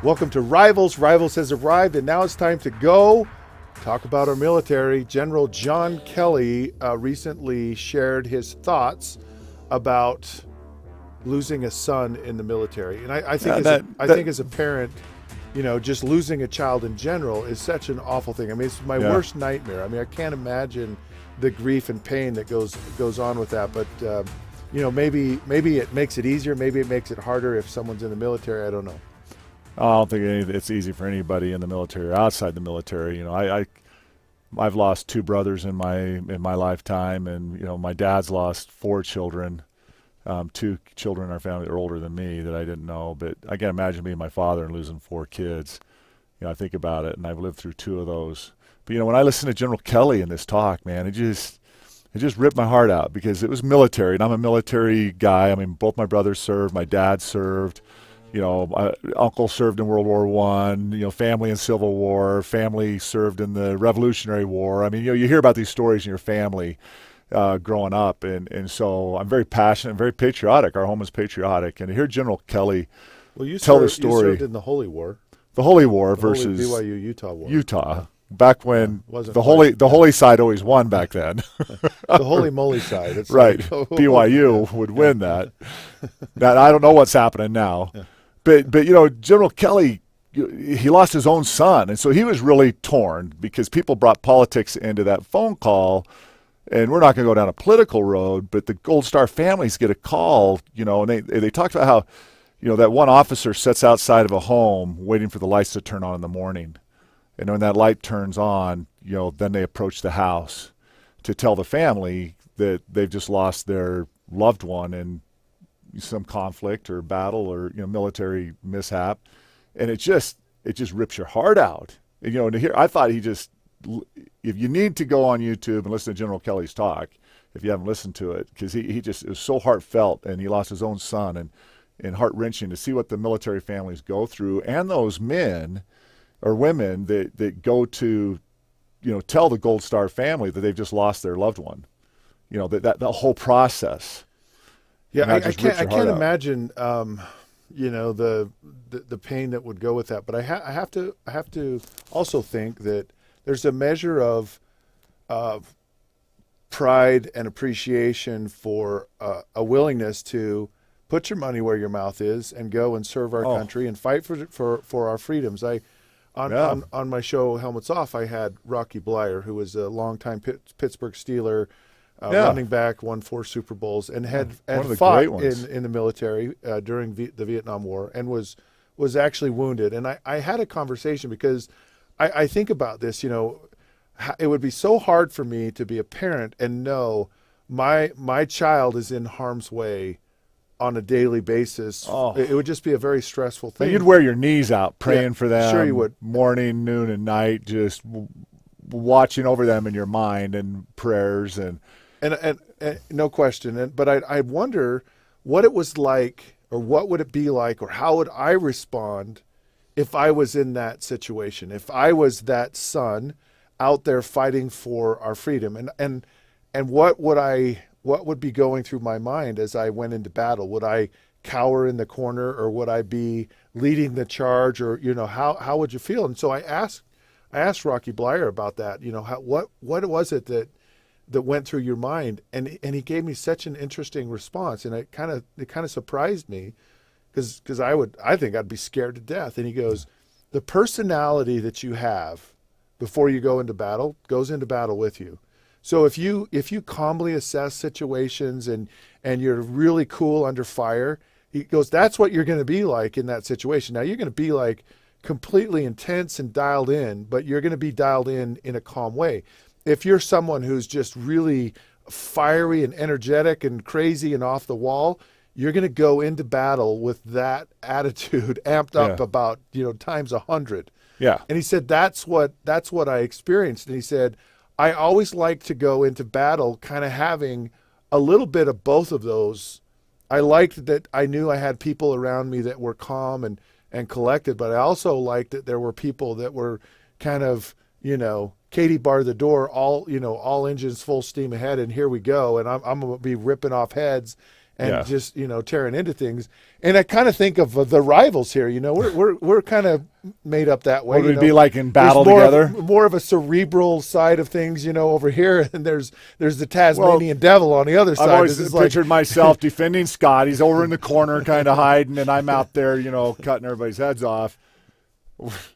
Welcome to Rivals. Rivals has arrived, and now it's time to go talk about our military. General John Kelly recently shared his thoughts about losing a son in the military, and I think I think as a parent, just losing a child in general is such an awful thing. I mean, it's my worst nightmare. I mean, I can't imagine the grief and pain that goes on with that. But maybe it makes it easier. Maybe it makes it harder if someone's in the military. I don't know. I don't think it's easy for anybody in the military or outside the military. I've lost two brothers in my lifetime, and my dad's lost four children. Two children in our family that are older than me that I didn't know. But I can't imagine being my father and losing four kids. I think about it, and I've lived through two of those. But when I listen to General Kelly in this talk, man, it just ripped my heart out, because it was military, and I'm a military guy. I mean, both my brothers served, my dad served. My uncle served in World War I, family in Civil War, family served in the Revolutionary War. I mean, you hear about these stories in your family growing up. And so I'm very passionate and very patriotic. Our home is patriotic. And to hear General Kelly tell the story. You served in the Holy War. The Holy War versus BYU Utah War. Utah. Back when the holy side always won back then. The holy moly side. It's right. BYU would win that. Now, I don't know what's happening now. Yeah. But General Kelly, he lost his own son, and so he was really torn, because people brought politics into that phone call, and we're not going to go down a political road, but the Gold Star families get a call, and they talked about how, that one officer sits outside of a home waiting for the lights to turn on in the morning, and when that light turns on, then they approach the house to tell the family that they've just lost their loved one in some conflict or battle or military mishap, and it just rips your heart out. And to hear, I thought if you need to go on YouTube and listen to General Kelly's talk, if you haven't listened to it, because he just, it was so heartfelt, and he lost his own son, and heart-wrenching to see what the military families go through, and those men or women that go to tell the Gold Star family that they've just lost their loved one, that whole process. Yeah, I can't imagine, the pain that would go with that. But I have to also think that there's a measure of pride and appreciation for a willingness to put your money where your mouth is and go and serve our country and fight for our freedoms. On my show Helmets Off, I had Rocky Blyer, who was a longtime Pittsburgh Steeler. Running back, won 4 Super Bowls, and had fought in the military during the Vietnam War, and was actually wounded. And I had a conversation, because I think about this. It would be so hard for me to be a parent and know my child is in harm's way on a daily basis. It would just be a very stressful thing. Now, you'd wear your knees out praying for them. Sure you would. Morning, noon, and night, just watching over them in your mind and prayers and no question. But I wonder what it was like, or what would it be like, or how would I respond if I was in that situation, if I was that son out there fighting for our freedom, and what would be going through my mind as I went into battle? Would I cower in the corner, or would I be leading the charge, or how would you feel? And so I asked Rocky Blyer about that. What was it that went through your mind? And he gave me such an interesting response, and it kind of surprised me, because I think I'd be scared to death. And he goes, the personality that you have before you go into battle goes into battle with you. So if you calmly assess situations and you're really cool under fire, he goes, that's what you're going to be like in that situation. Now, you're going to be like completely intense and dialed in, but you're going to be dialed in a calm way. If you're someone who's just really fiery and energetic and crazy and off the wall, you're going to go into battle with that attitude amped up about, times 100. Yeah. And he said, that's what I experienced. And he said, I always like to go into battle kind of having a little bit of both of those. I liked that I knew I had people around me that were calm and collected, but I also liked that there were people that were kind of, Katie bar the door, all engines full steam ahead, and here we go. And I'm going to be ripping off heads and just, tearing into things. And I kind of think of the rivals here. We're kind of made up that way. What would it be like in battle together? More of a cerebral side of things, over here, and there's the Tasmanian devil on the other side. I've always pictured myself defending Scott. He's over in the corner kind of hiding, and I'm out there, cutting everybody's heads off.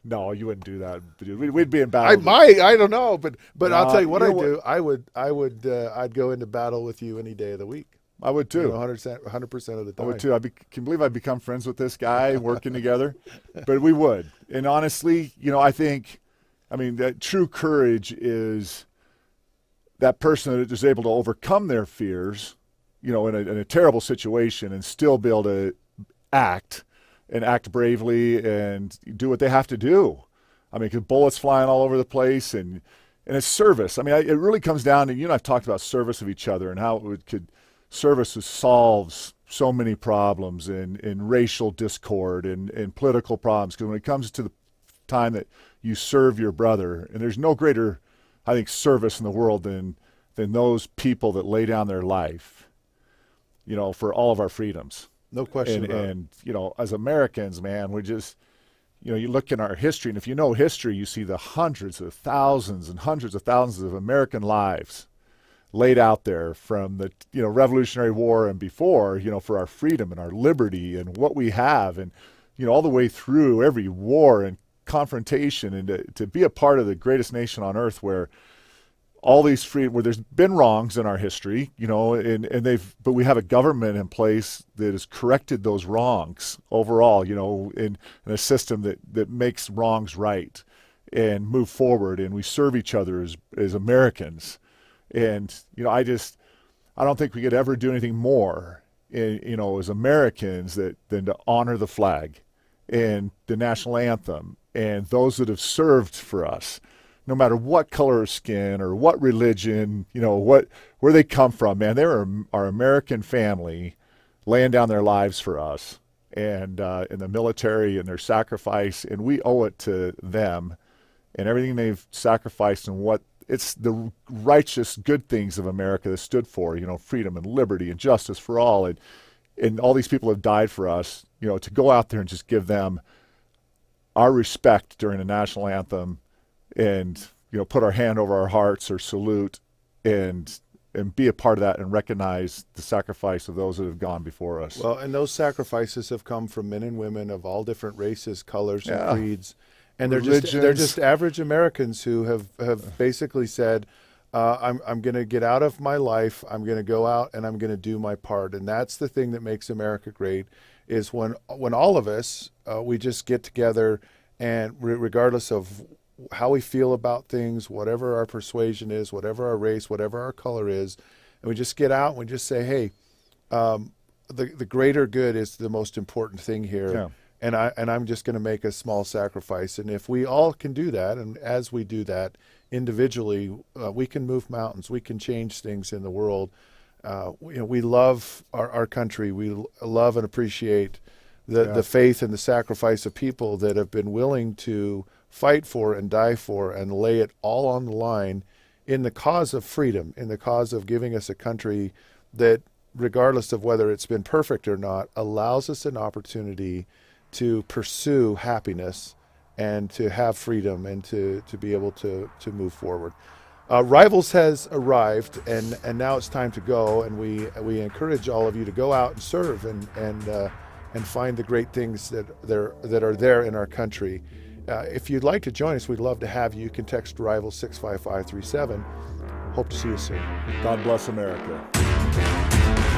No, you wouldn't do that. We'd be in battle. I don't know, but I'll tell you what I'd do. I'd go into battle with you any day of the week. I would too. 100% of the time. I would too. Can you believe I've become friends with this guy working together? But we would. And honestly, that true courage is that person that is able to overcome their fears, in a terrible situation and still be able to act bravely and do what they have to do. Because bullets flying all over the place and it's service. It really comes down to, you and I've talked about service of each other and how service solves so many problems in racial discord and political problems. Because when it comes to the time that you serve your brother, and there's no greater, I think, service in the world than those people that lay down their life, for all of our freedoms. No question about it. And, as Americans, man, we just, you look in our history, and if you know history, you see the hundreds of thousands and hundreds of thousands of American lives laid out there from the Revolutionary War and before, for our freedom and our liberty and what we have, and all the way through every war and confrontation, and to be a part of the greatest nation on earth where all these where there's been wrongs in our history, but we have a government in place that has corrected those wrongs overall, in a system that makes wrongs right and move forward, and we serve each other as Americans. And, I don't think we could ever do anything more, as Americans than to honor the flag and the national anthem and those that have served for us, no matter what color of skin or what religion, where they come from, man. They're our American family laying down their lives for us and in the military and their sacrifice. And we owe it to them and everything they've sacrificed and what it's the righteous good things of America that stood for, freedom and liberty and justice for all. And all these people have died for us, to go out there and just give them our respect during the national anthem and, put our hand over our hearts or salute and be a part of that and recognize the sacrifice of those that have gone before us. Well, and those sacrifices have come from men and women of all different races, colors, and creeds. And they're just average Americans who have basically said, I'm going to get out of my life. I'm going to go out and I'm going to do my part. And that's the thing that makes America great, is when all of us we just get together and regardless of how we feel about things, whatever our persuasion is, whatever our race, whatever our color is, and we just get out and we just say, hey, the greater good is the most important thing here. Yeah. And I'm just going to make a small sacrifice. And if we all can do that, and as we do that individually, we can move mountains. We can change things in the world. We love our country. We love and appreciate the faith and the sacrifice of people that have been willing to fight for and die for and lay it all on the line in the cause of freedom, in the cause of giving us a country that, regardless of whether it's been perfect or not, allows us an opportunity to pursue happiness and to have freedom and to be able to move forward. Rivals has arrived, and now it's time to go, and we encourage all of you to go out and serve and find the great things that are there in our country. If you'd like to join us, we'd love to have you. You can text Rivals 65537. Hope to see you soon. God bless America.